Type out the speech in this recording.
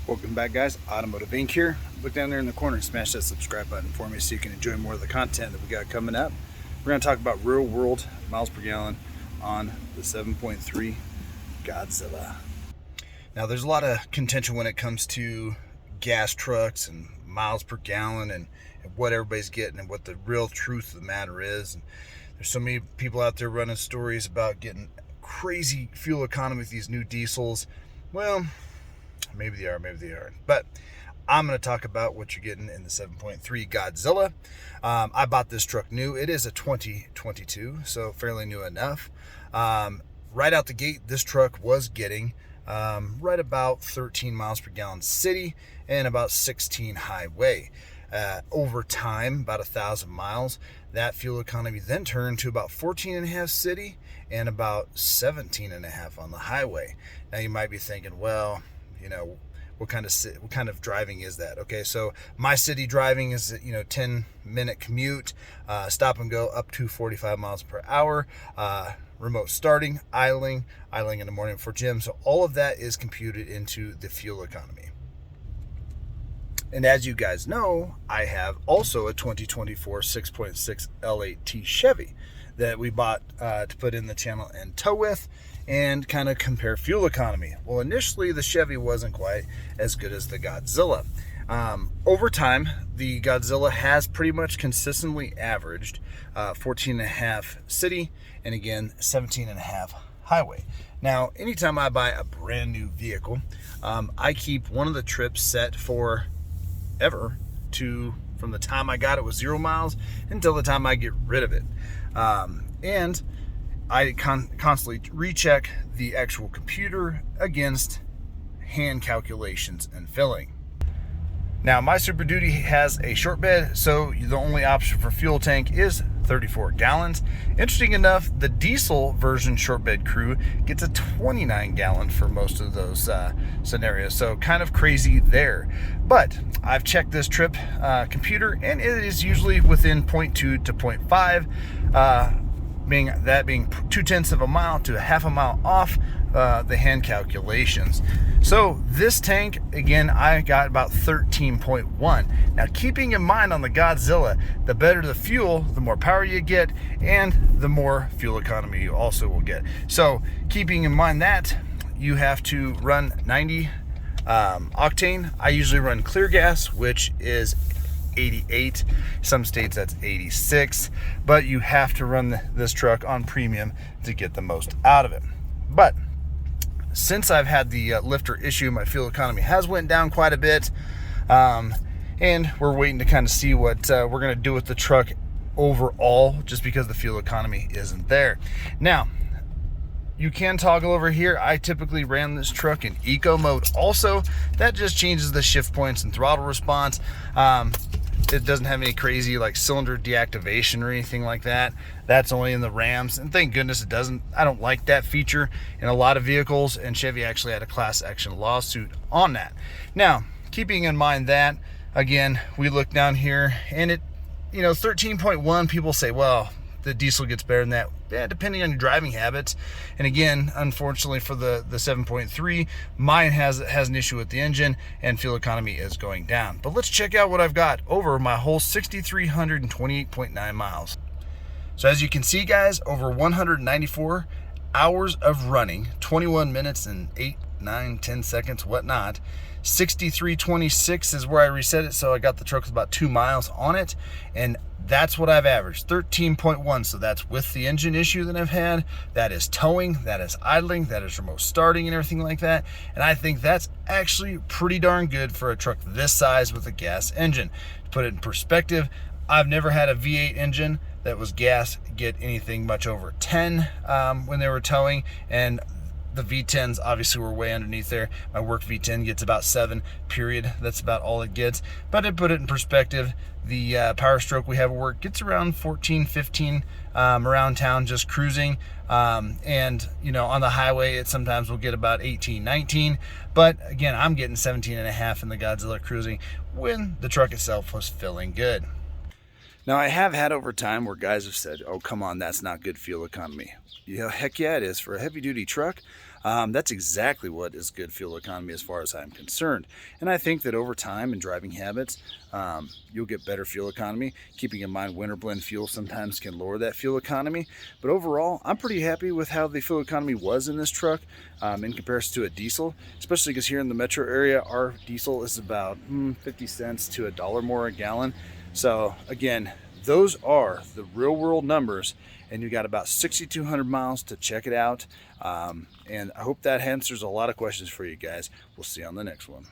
Welcome back, guys. Automotive Inc. here. Look down there in the corner and smash that subscribe button for me so you can enjoy more of the content that we got coming up. We're going to talk about real world miles per gallon on the 7.3 Godzilla. Now, there's a lot of contention when it comes to gas trucks and miles per gallon and what everybody's getting and what the real truth of the matter is. And there's so many people out there running stories about getting crazy fuel economy with these new diesels. Well, maybe they are, maybe they aren't. But I'm going to talk about what you're getting in the 7.3 Godzilla. I bought this truck new. It is a 2022, so fairly new enough. Right out the gate, this truck was getting right about 13 miles per gallon city and about 16 highway. Over time, about 1,000 miles, that fuel economy then turned to about 14.5 city and about 17.5 on the highway. Now you might be thinking, well, you know, what kind of driving is that? Okay, so my city driving is 10-minute commute, stop and go up to 45 miles per hour, remote starting, idling in the morning for gym. So all of that is computed into the fuel economy. And as you guys know, I have also a 2024 6.6 L8T Chevy that we bought to put in the channel and tow with and kind of compare fuel economy. Well, initially the Chevy wasn't quite as good as the Godzilla. Over time, the Godzilla has pretty much consistently averaged 14.5 city and again 17.5 highway. Now, anytime I buy a brand new vehicle, I keep one of the trips set for ever to from the time I got it was 0 miles until the time I get rid of it. And I constantly recheck the actual computer against hand calculations and filling. Now, my Superduty has a short bed, so the only option for fuel tank is 34 gallons. Interesting enough, the diesel version short bed crew gets a 29 gallon for most of those scenarios, so kind of crazy there. But I've checked this trip computer, and it is usually within 0.2 to 0.5, being 0.2 of a mile to a half a mile off the hand calculations. So this tank, again, I got about 13.1. Now, keeping in mind on the Godzilla, the better the fuel, the more power you get, and the more fuel economy you also will get. So keeping in mind that, you have to run 90 octane. I usually run clear gas, which is 88. Some states that's 86, but you have to run this truck on premium to get the most out of it. But since I've had the lifter issue, my fuel economy has went down quite a bit, and we're waiting to kind of see what we're going to do with the truck overall, just because the fuel economy isn't there. Now, you can toggle over here. I typically ran this truck in eco mode also. That just changes the shift points and throttle response. It doesn't have any crazy like cylinder deactivation or anything like that. That's only in the Rams, and thank goodness it doesn't. I don't like that feature in a lot of vehicles, and Chevy actually had a class action lawsuit on that. Now, keeping in mind that, again, we look down here and it, 13.1, people say, well, the diesel gets better than that. Yeah, depending on your driving habits. And again, unfortunately for the 7.3, mine has an issue with the engine and fuel economy is going down. But let's check out what I've got over my whole 6,328.9 miles. So as you can see, guys, over 194 hours of running, 21 minutes and 8, 9, 10 seconds, whatnot. 6326 is where I reset it, so I got the truck with about 2 miles on it, and that's what I've averaged, 13.1. So that's with the engine issue that I've had. That is towing, that is idling, that is remote starting and everything like that. And I think that's actually pretty darn good for a truck this size with a gas engine. To put it in perspective, I've never had a V8 engine that was gas get anything much over 10 when they were towing, and the V10s obviously were way underneath there. My work V10 gets about 7, period. That's about all it gets. But to put it in perspective, the Power Stroke we have at work gets around 14, 15 around town just cruising. And, on the highway, it sometimes will get about 18, 19. But again, I'm getting 17.5 in the Godzilla cruising when the truck itself was feeling good. Now, I have had over time where guys have said, oh, come on, that's not good fuel economy. Heck yeah, it is for a heavy-duty truck. That's exactly what is good fuel economy as far as I'm concerned. And I think that over time in driving habits, you'll get better fuel economy. Keeping in mind winter blend fuel sometimes can lower that fuel economy. But overall, I'm pretty happy with how the fuel economy was in this truck in comparison to a diesel, especially because here in the metro area, our diesel is about 50 cents to $1 more a gallon. So again, those are the real world numbers, and you got about 6,200 miles to check it out. And I hope that answers a lot of questions for you guys. We'll see you on the next one.